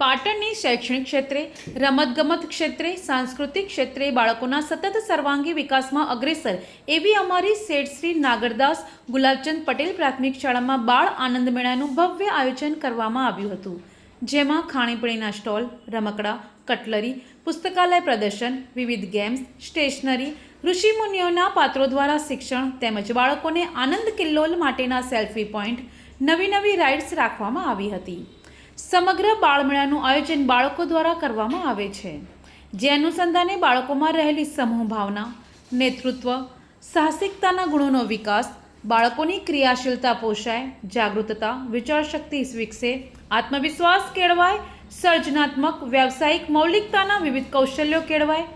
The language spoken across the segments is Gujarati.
પાટણની શૈક્ષણિક ક્ષેત્રે, રમતગમત ક્ષેત્રે, સાંસ્કૃતિક ક્ષેત્રે બાળકોના સતત સર્વાંગી વિકાસમાં અગ્રેસર એવી અમારી શેઠ શ્રી નાગરદાસ ગુલાબચંદ પટેલ પ્રાથમિક શાળામાં બાળ આનંદ મેળાનું ભવ્ય આયોજન કરવામાં આવ્યું હતું, જેમાં ખાણીપીણીના સ્ટોલ, રમકડા, કટલરી, પુસ્તકાલય પ્રદર્શન, વિવિધ ગેમ્સ, સ્ટેશનરી, ઋષિમુનિઓના પાત્રો દ્વારા શિક્ષણ તેમજ બાળકોને આનંદ કિલ્લોલ માટેના સેલ્ફી પોઈન્ટ, નવી રાઇડ્સ રાખવામાં આવી હતી. સમગ્ર બાળમેળાનું આયોજન બાળકો દ્વારા કરવામાં આવે છે, જે અનુસંધાને બાળકોમાં રહેલી સમૂહ ભાવના, નેતૃત્વ, સાહસિકતાના ગુણોનો વિકાસ, બાળકોની ક્રિયાશીલતા પોષાય, જાગૃતતા, વિચારશક્તિ વિકસે, આત્મવિશ્વાસ કેળવાય, સર્જનાત્મક, વ્યાવસાયિક મૌલિકતાના વિવિધ કૌશલ્યો કેળવાય,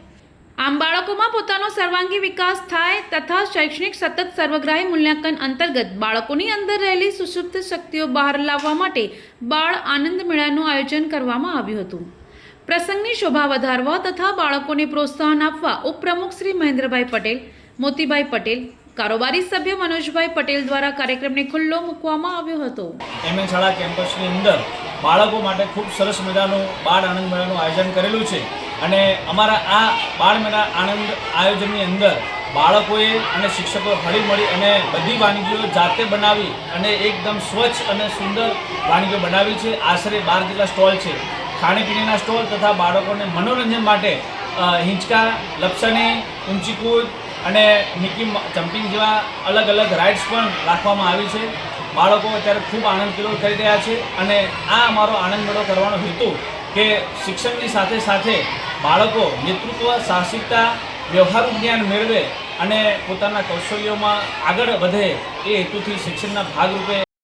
આમ બાળકોમાં પોતાનો સર્વાંગી વિકાસ થાય તથા શૈક્ષણિક સતત સર્વગ્રાહી મૂલ્યાંકન અંતર્ગત બાળકોની અંદર રહેલી સુષુપ્ત શક્તિઓ બહાર લાવવા માટે બાળ આનંદ મેળાનું આયોજન કરવામાં આવ્યું હતું. પ્રસંગની શોભા વધારવા તથા બાળકોને પ્રોત્સાહન આપવા ઉપપ્રમુખ શ્રી મહેન્દ્રભાઈ પટેલ, મોતીભાઈ પટેલ, કારોબારી સભ્ય મનોજભાઈ પટેલ દ્વારા કાર્યક્રમને ખુલ્લો મૂકવામાં આવ્યો હતો. એમએન શાળા કેમ્પસની અંદર બાળકો માટે ખૂબ સરસ મજાનું બાળ આનંદ મેળાનું આયોજન કરેલું છે અને અમારા આ બાળ મેળા આનંદ આયોજનની અંદર બાળકોએ અને શિક્ષકો હળીમળી અને બધી વાનગીઓ જાતે બનાવી અને એકદમ સ્વચ્છ અને સુંદર વાનગીઓ બનાવી છે. આશરે 12 જેટલા સ્ટોલ છે, ખાણીપીણીના સ્ટોલ તથા બાળકોને મનોરંજન માટે હિંચકા, લપસણી, ઊંચી કૂદ અને મિકી જમ્પિંગ જેવા અલગ રાઇડ્સ પણ રાખવામાં આવી છે. બાળકો અત્યારે ખૂબ આનંદ કિલ્લોલ કરી રહ્યા છે અને આ અમારો આનંદ મેળો કરવાનો હેતુ કે શિક્ષણની સાથે સાથે બાળકો નેતૃત્વ, સાહસિકતા, વ્યવહારુ જ્ઞાન મેળવે અને પોતાના કૌશલ્યોમાં આગળ વધે એ હેતુથી શિક્ષણના ભાગરૂપે